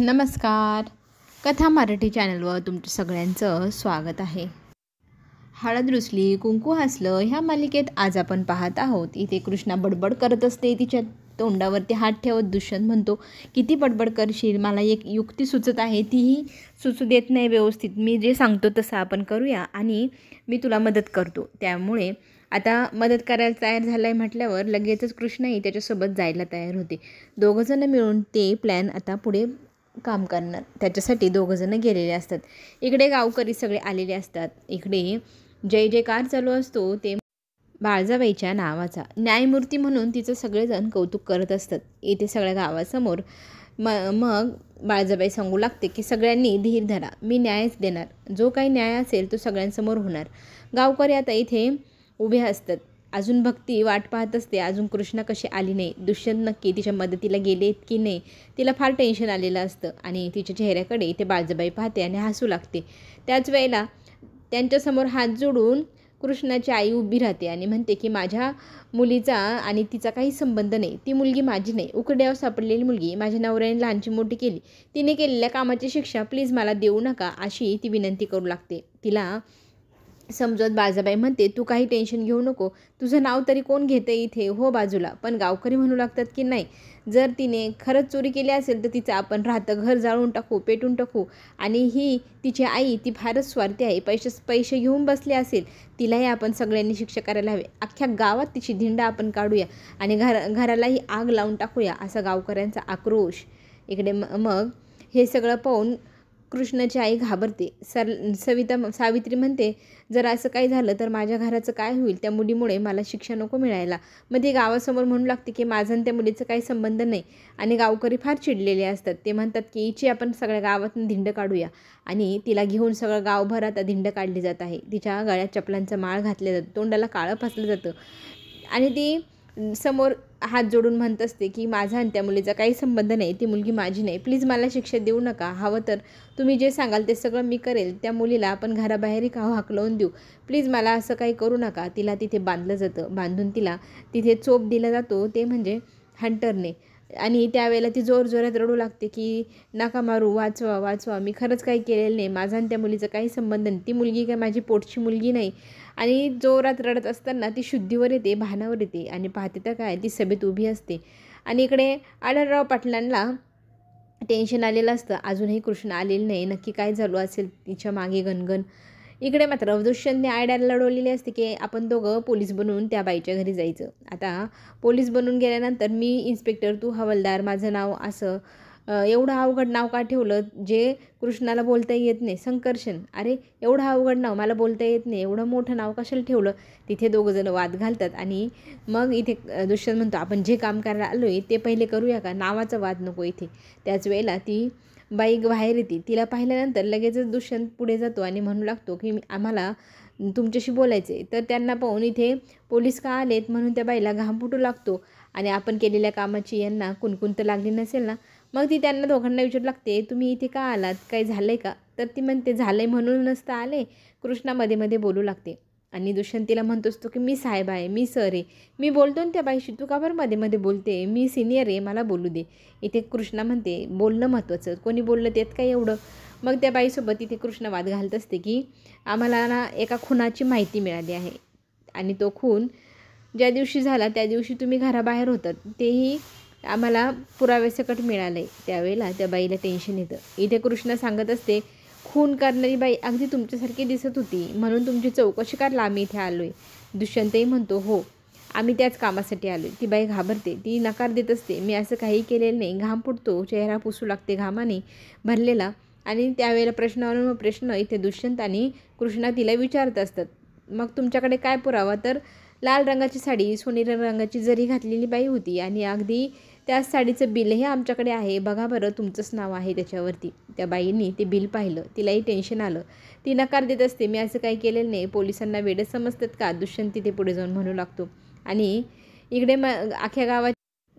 नमस्कार. कथा मराठी चॅनलवर तुमचं सगळ्यांचं स्वागत आहे. हळद रुसली कुंकू हसलं ह्या मालिकेत आज आपण पाहत आहोत. इथे कृष्णा बडबड करत असते. तिच्या तोंडावरती हात ठेवत दुष्यंत म्हणतो, किती बडबड करशील, मला एक युक्ती सुचत आहे, तीही सुचू देत नाही व्यवस्थित. मी जे सांगतो तसं आपण करूया आणि मी तुला मदत करतो. त्यामुळे आता मदत करायला तयार झालं आहे म्हटल्यावर लगेचच कृष्णाही त्याच्यासोबत जायला तयार होते. दोघंजणं मिळून ते प्लॅन आता पुढे काम करणार. त्याच्यासाठी दोघंजणं गेलेले असतात. इकडे गावकरी सगळे आलेले असतात. इकडे जय जयकार चालू असतो. ते बाळजाबाईच्या नावाचा न्यायमूर्ती म्हणून तिचं सगळेजण कौतुक करत असतात. इथे सगळ्या गावासमोर मग बाळजाबाई सांगू लागते की सगळ्यांनी धीर धरा, मी न्यायच देणार. जो काही न्याय असेल तो सगळ्यांसमोर होणार. गावकरी आता इथे उभे असतात. अजून भक्ती वाट पाहत असते, अजून कृष्णा कशी आली नाही, दुष्यंत नक्की तिच्या मदतीला गेलेत की नाही. तिला फार टेन्शन आलेलं असतं आणि तिच्या चेहऱ्याकडे ते बाळजाबाई पाहते आणि हसू लागते. त्याच वेळेला त्यांच्यासमोर हात जोडून कृष्णाची आई उभी राहते आणि म्हणते की माझ्या मुलीचा आणि तिचा काही संबंध नाही. ती मुलगी माझी नाही, उकड्यावर सापडलेली मुलगी. माझ्या नवऱ्याने लहानची मोठी केली. तिने केलेल्या कामाची शिक्षा प्लीज मला देऊ नका, अशी ती विनंती करू लागते. तिला समजवत बाळजाबाई म्हणते, तू काही टेन्शन घेऊ नको, तुझं नाव तरी कोण घेतं इथे, हो बाजूला. पण गावकरी म्हणू लागतात की नाही, जर तिने खरंच चोरी केली असेल तर तिचं आपण राहतं घर जाळून टाकू, पेटून टाकू. आणि ही तिची आई ती फारच स्वार्थी आहे, पैसे घेऊन बसली असेल, तिलाही आपण सगळ्यांनी शिक्षा करायला हवे. अख्ख्या गावात तिची धिंड आपण काढूया आणि घरालाही आग लावून टाकूया, असा गावकऱ्यांचा आक्रोश. इकडे मग हे सगळं पाहून कृष्णाची आई घाबरते. सावित्री म्हणते, जर असं काही झालं तर माझ्या घराचं काय होईल, त्या मुलीमुळे मला शिक्षा नको मिळायला. मग ती गावासमोर म्हणू लागते की माझा आणि त्या मुलीचा काही संबंध नाही. आणि गावकरी फार चिडलेले असतात. ते म्हणतात की हिची आपण सगळ्या गावातून धिंड काढूया. आणि तिला घेऊन सगळं गावभर आता धिंड काढली जात आहे. तिच्या गळ्यात चपलांचा माळ घातला जातो, तोंडाला काळं फासलं जातं आणि ती समोर हात जोडून म्हणत असते की माझा आणि त्या मुलीचा काही संबंध नाही, ती मुलगी माझी नाही, प्लीज मला शिक्षा देऊ नका. हवं तर तुम्ही जे सांगाल ते सगळं मी करेल. त्या मुलीला आपण घराबाहेरही हाकलवून देऊ, प्लीज मला असं काही करू नका. तिला तिथे बांधलं जातं. बांधून तिला तिथे चोप दिला जातो, ते म्हणजे हंटरने. आणि त्यावेळेला ती जोरजोरात रडू लागते की नका मारू, वाचवा वाचवा, मी खरंच काही केलेलं नाही, माझा आणि त्या मुलीचा काही संबंध नाही, ती मुलगी काय माझी पोटची मुलगी नाही. आणि जोरात रडत असताना ती शुद्धीवर येते, भानावर येते आणि पाहते तर काय, ती सभेत उभी असते. आणि इकडे आढळराव पाटलांना टेन्शन आलेलं असतं, अजूनही कृष्ण आलेलं नाही, नक्की काय झालं असेल तिच्या मागे गणगण. इकडे मात्र दुष्यंतने आयडिया लढवलेली असते की आपण दोघं पोलीस बनवून त्या बाईच्या घरी जायचं. आता पोलीस बनून गेल्यानंतर मी इन्स्पेक्टर, तू हवालदार, माझं नाव असं एवढं अवघड नाव का ठेवलं, जे कृष्णाला बोलता येत नाही. संकर्षण, अरे एवढं अवघड नाव मला बोलता येत नाही, एवढं मोठं नाव कशाला ठेवलं. तिथे दोघंजणं वाद घालतात आणि मग इथे दुष्यंत म्हणतो, आपण जे काम करायला आलो आहे ते पहिले करूया का, नावाचा वाद नको इथे. त्याच वेळेला ती बाई बाहेर येते. तिला पाहिल्यानंतर लगेचच दुष्यंत पुढे जातो आणि म्हणू लागतो की आम्हाला तुमच्याशी बोलायचं आहे. तर त्यांना पाहून इथे पोलीस का आलेत म्हणून त्या बाईला घाम फुटू लागतो. आणि आपण केलेल्या कामाची यांना कुणकुण तर लागली नसेल ना. मग ती त्यांना दोघांना विचारू लागते, तुम्ही इथे का आलात, काही झालं आहे का. तर ती म्हणते, झालं आहे म्हणूनच तर आले. कृष्णा मध्ये मध्ये बोलू लागते आणि दुष्यंत तिला म्हणत असतो की मी साहेब आहे, मी सर आहे, मी बोलतो ना त्या बाईशी, तू का बरं मध्ये मध्ये बोलते, मी सिनियर आहे, मला बोलू दे. इथे कृष्णा म्हणते, बोलणं महत्त्वाचं, कोणी बोललं त्यात काय एवढं. मग त्या बाईसोबत इथे कृष्ण वाद घालत असते की आम्हाला ना एका खुनाची माहिती मिळाली आहे आणि तो खून ज्या दिवशी झाला त्या दिवशी तुम्ही घराबाहेर होतात, तेही आम्हाला पुराव्यासकट मिळालं आहे. त्यावेळेला त्या बाईला टेन्शन येतं. इथे कृष्ण सांगत असते, खून करणारी बाई अगदी तुमच्यासारखी दिसत होती म्हणून तुमची चौकशी करायला आम्ही इथे आलो आहे. दुष्यंतही म्हणतो, हो आम्ही त्याच कामासाठी आलो आहे. ती बाई घाबरते, ती नकार देत असते, मी असं काही केलेलं नाही. घाम फुटतो, चेहरा पुसू लागते घामाने भरलेला. आणि त्यावेळेला प्रश्नावरून प्रश्न इथे दुष्यंत आणि कृष्णा तिला विचारत असतात. मग तुमच्याकडे काय पुरावा, तर लाल रंगाची साडी, सोनेरी रंगाची जरी घातलेली बाई होती आणि अगदी त्याच साडीचं बिलही आमच्याकडे आहे, बघा बरं तुमचंच नाव आहे त्याच्यावरती. त्या बाईंनी ते बिल पाहिलं, तिलाही टेन्शन आलं. ती नकार देत असते, मी असं काही केलेलं नाही, पोलिसांना वेडं समजतात का, दुष्यंत तिथे पुढे जाऊन म्हणू लागतो. आणि इकडे अख्ख्या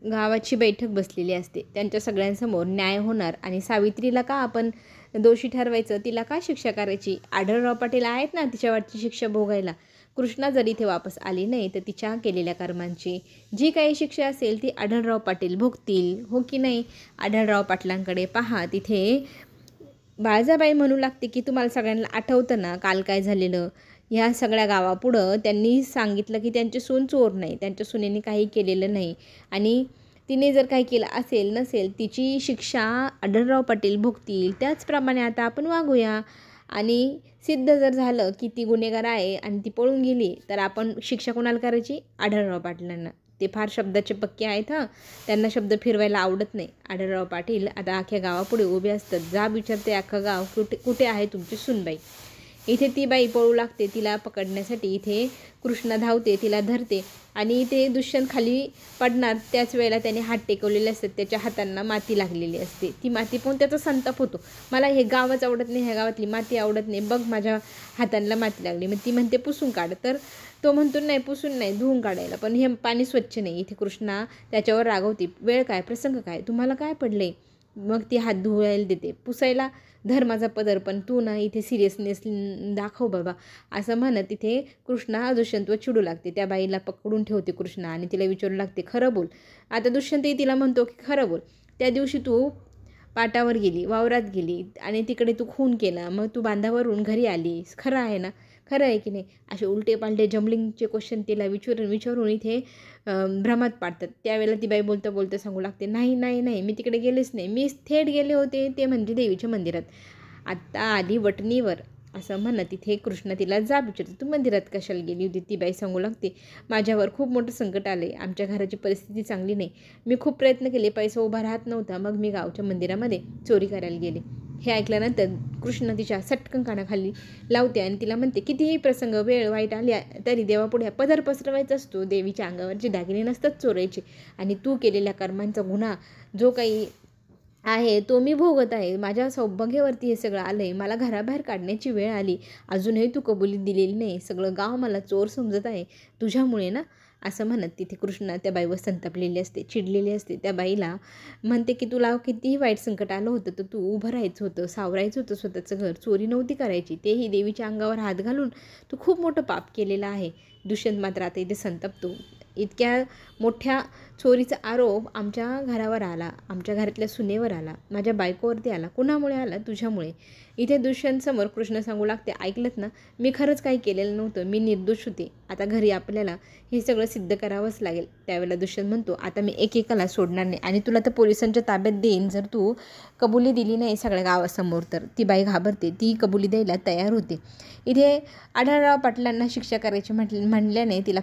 गावाची बैठक बसलेली असते. त्यांच्या सगळ्यांसमोर न्याय होणार आणि सावित्रीला का आपण दोषी ठरवायचं, तिला का शिक्षा करायची. आढळराव पाटील आहेत ना तिच्यावरची शिक्षा भोगायला, कृष्णा जर इथे वापस आली नाही तर तिच्या केलेल्या कर्मांची जी काही शिक्षा असेल ती आढळराव पाटील भोगतील, हो की नाही? आढळराव पाटलांकडे पहा, तिथे बाळजाबाई म्हणू लागते की तुम्हाला सगळ्यांना आठवतं ना काल काय झालेलं. ह्या सगळ्या गावापुढं त्यांनी सांगितलं की त्यांची सून चोर नाही, त्यांच्या सुनेने काही केलेलं नाही आणि तिने जर काही केलं असेल नसेल तिची शिक्षा आढळराव पाटील भोगतील. त्याचप्रमाणे आता आपण वागूया आणि सिद्ध जर झालं की ती गुन्हेगार आहे आणि ती पळून गेली तर आपण शिक्षा कोणाला करायची? आढळराव पाटलांना. ते फार शब्दाचे पक्के आहेत हां, त्यांना शब्द फिरवायला आवडत नाही. आढळराव पाटील आता अख्ख्या गावापुढे उभे असतात. जा विचारते अख्खं गाव, कुठे कुठे आहे तुमची सूनबाई? इथे ती बाई पळू लागते, तिला पकडण्यासाठी इथे कृष्णा धावते, तिला धरते आणि इथे दुष्यंत खाली पडणार त्याच वेळेला त्याने हात टेकवलेले असतात, त्याच्या हातांना माती लागलेली असते. ती माती पाहून त्याचा संताप होतो, मला हे गावच आवडत नाही, ह्या गावातली माती आवडत नाही, बघ माझ्या हातांना माती लागली. मग ती म्हणते पुसून काढ, तर तो म्हणतो नाही पुसून नाही, धुवून काढायला, पण हे पाणी स्वच्छ नाही. इथे कृष्णा त्याच्यावर रागवते, वेळ काय, प्रसंग काय, तुम्हाला काय पडले? मग ती हात धुवायला देते, पुसायला धर माझा पदर, पण तू ना इथे सिरियसनेस दाखव बाबा, असं म्हणत तिथे कृष्णा दुष्यंतवर चिडू लागते. त्या बाईला पकडून ठेवते कृष्णा आणि तिला विचारू लागते, खरं बोल. आता दुष्यंतही तिला म्हणतो की खरं बोल, त्या दिवशी तू पाटावर गेली, वावरात गेली आणि तिकडे तू खून केला, मग तू बांधावरून घरी आलीस, खरं आहे ना? खरं आहे की नाही? असे उलटे पालटे जम्बलिंगचे क्वेश्चन तिला विचारून इथे भ्रमात पाडतात. त्यावेळेला ती बाई बोलतं सांगू लागते, नाही नाही नाही, मी तिकडे गेलेच नाही, मी थेट गेले होते ते म्हणजे देवीच्या मंदिरात, आत्ता आली वटणीवर, असं म्हणत तिथे कृष्ण तिला जाब विचारते, तू मंदिरात कशाला गेली होती? ती बाई सांगू लागते, माझ्यावर खूप मोठं संकट आले, आमच्या घराची परिस्थिती चांगली नाही, मी खूप प्रयत्न केले, पैसा उभा राहत नव्हता, मग मी गावच्या मंदिरामध्ये चोरी करायला गेले. हे ऐकल्यानंतर कृष्ण तिच्या सटकन कानाखाली लावते आणि तिला म्हणते, कितीही प्रसंग वेळ वाईट आली तरी देवापुढे पदर पसरवायचा असतो, देवीच्या अंगावरचे दागिने नसतात चोरायचे, आणि तू केलेल्या कर्मांचा गुन्हा जो काही आहे तो मी भोगत आहे, माझ्या सौभाग्यावरती हे सगळं आलं आहे, मला घराबाहेर काढण्याची वेळ आली, अजूनही तू कबुली दिलेली नाही, सगळं गाव मला चोर समजत आहे तुझ्यामुळे ना, असं म्हणत तिथे कृष्णा त्या बाईवर संतापलेली असते, चिडलेली असते. त्या बाईला म्हणते की तुला कितीही वाईट संकट आलं होतं तर तू उभं राहायचं होतं, सावरायचं होतं स्वतःचं घर, चोरी नव्हती करायची, तेही देवीच्या अंगावर हात घालून तू खूप मोठं पाप केलेलं आहे. दुष्यंत मात्र आता इथे संतपतो, इतक्या मोठ्या चोरीचा आरोप आमच्या घरावर आला, आमच्या घरातल्या सुनेवर आला, माझ्या बायकोवरती आला, कुणामुळे आला? तुझ्यामुळे. इथे दुष्यंतसमोर कृष्ण सांगू लागते, ऐकलंत ना, मी खरंच काही केलेलं नव्हतं, मी निर्दोष होते, आता घरी आपल्याला हे सगळं सिद्ध करावंच लागेल. त्यावेळेला दुष्यंत म्हणतो, आता मी एकेकाला सोडणार नाही आणि तुला तर पोलिसांच्या ताब्यात देईन जर तू कबुली दिली नाही सगळ्या गावासमोर. तर ती बाई घाबरते, ती कबुली द्यायला तयार होते. इथे आढळराव पाटलांना शिक्षा करायची म्हणल्याने तिला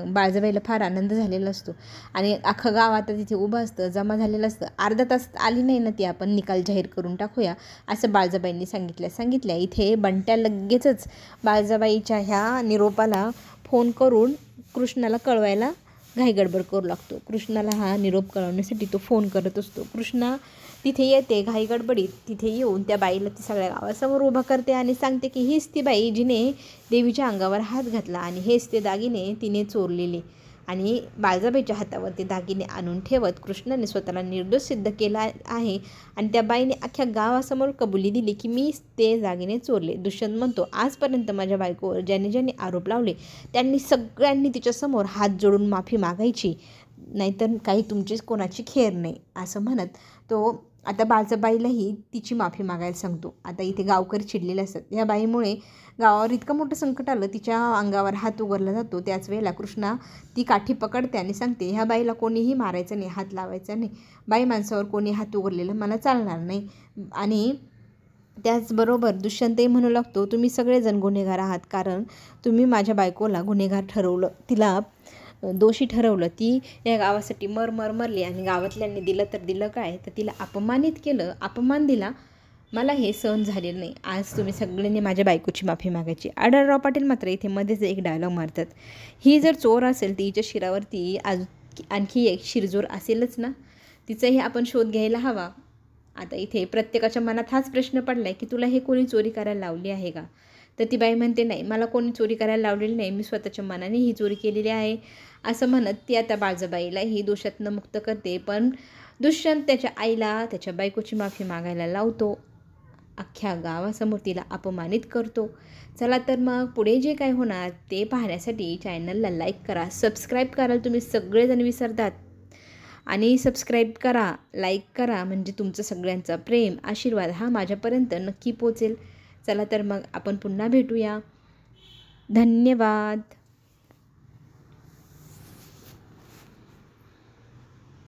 बाळजाबाईला फार आनंद झालेला असतो आणि अख्खं गाव आता तिथे उभं असतं, जमा झालेलं असतं. अर्धा तास आली नाही ना ती, आपण निकाल जाहीर करून टाकूया, असं बाळजाबाईंनी सांगितल्या. इथे बंट्या लगेचच बाळजाबाईच्या ह्या निरोपाला फोन करून कृष्णाला कळवायला घाईगडबड करू लागतो. कृष्णाला हा निरोप कळवण्यासाठी तो फोन करत असतो. कृष्णा तिथे येते घाईगडबडीत, तिथे येऊन त्या बाईला ती सगळ्या गावासमोर उभा करते आणि सांगते की हीच ती बाई जिने देवीच्या अंगावर हात घातला आणि हेच ते दागिने तिने चोरलेले. आणि बाळजाबाईच्या हातावर ते दागिने आणून ठेवत कृष्णाने स्वतःला निर्दोष सिद्ध केला आहे आणि त्या बाईने अख्ख्या गावासमोर कबुली दिली की मी ते दागिने चोरले. दुष्यंत म्हणतो, आजपर्यंत माझ्या बायकोवर ज्यांनी आरोप लावले त्यांनी सगळ्यांनी तिच्यासमोर हात जोडून माफी मागायची, नाहीतर काही तुमचीच कोणाची खेर नाही, असं म्हणत तो आता बाळजाबाईलाही तिची माफी मागायला सांगतो. आता इथे गावकरी चिडलेले असतात, या बाईमुळे गावावर इतकं मोठं संकट आलं, तिच्या अंगावर हात उगारला जातो. त्याच वेळेला कृष्णा ती काठी पकडते आणि सांगते, ह्या बाईला कोणीही मारायचं नाही, हात लावायचा नाही, बाई माणसावर कोणी हात उगारलेलं मला चालणार नाही. आणि त्याचबरोबर दुष्यंतही म्हणू लागतो, तुम्ही सगळेजण गुन्हेगार आहात, कारण तुम्ही माझ्या बायकोला गुन्हेगार ठरवलं, तिला दोषी ठरवलं, ती या गावासाठी मरली आणि गावातल्यांनी दिलं तर दिलं काय, तर तिला अपमानित केलं, अपमान दिला, मला हे सहन झालेलं नाही. आज तुम्ही सगळ्यांनी माझ्या बायकोची माफी मागायची. आढळराव पाटील मात्र इथे मध्येच एक डायलॉग मारतात, ही जर चोर असेल तर हिच्या शिरावरती आणखी एक शिरजोर असेलच ना, तिचाही आपण शोध घ्यायला हवा. आता इथे प्रत्येकाच्या मनात हाच प्रश्न पडला आहे की तुला हे कोणी चोरी करायला लावली आहे का? तर ती बाई म्हणते, नाही, मला कोणी चोरी करायला लावलेली नाही, मी स्वतःच्या मनाने ही चोरी केलेली आहे, असं म्हणत ती आता बाळजाबाईला ही दोषातनं मुक्त करते. पण दुष्यंत त्याच्या आईला त्याच्या बायकोची माफी मागायला लावतो. अख्ख्या गावासमोर तिला अपमानित करतो. चला तर मग पुढे जे काय होणार ते पाहण्यासाठी चॅनलला लाईक करा, सबस्क्राईब करायला तुम्ही सगळेजण विसरतात. आणि सबस्क्राईब करा, लाईक करा, म्हणजे तुमचं सगळ्यांचा प्रेम आशीर्वाद हा माझ्यापर्यंत नक्की पोचेल. चला तर मग आपण पुन्हा भेटूया. धन्यवाद.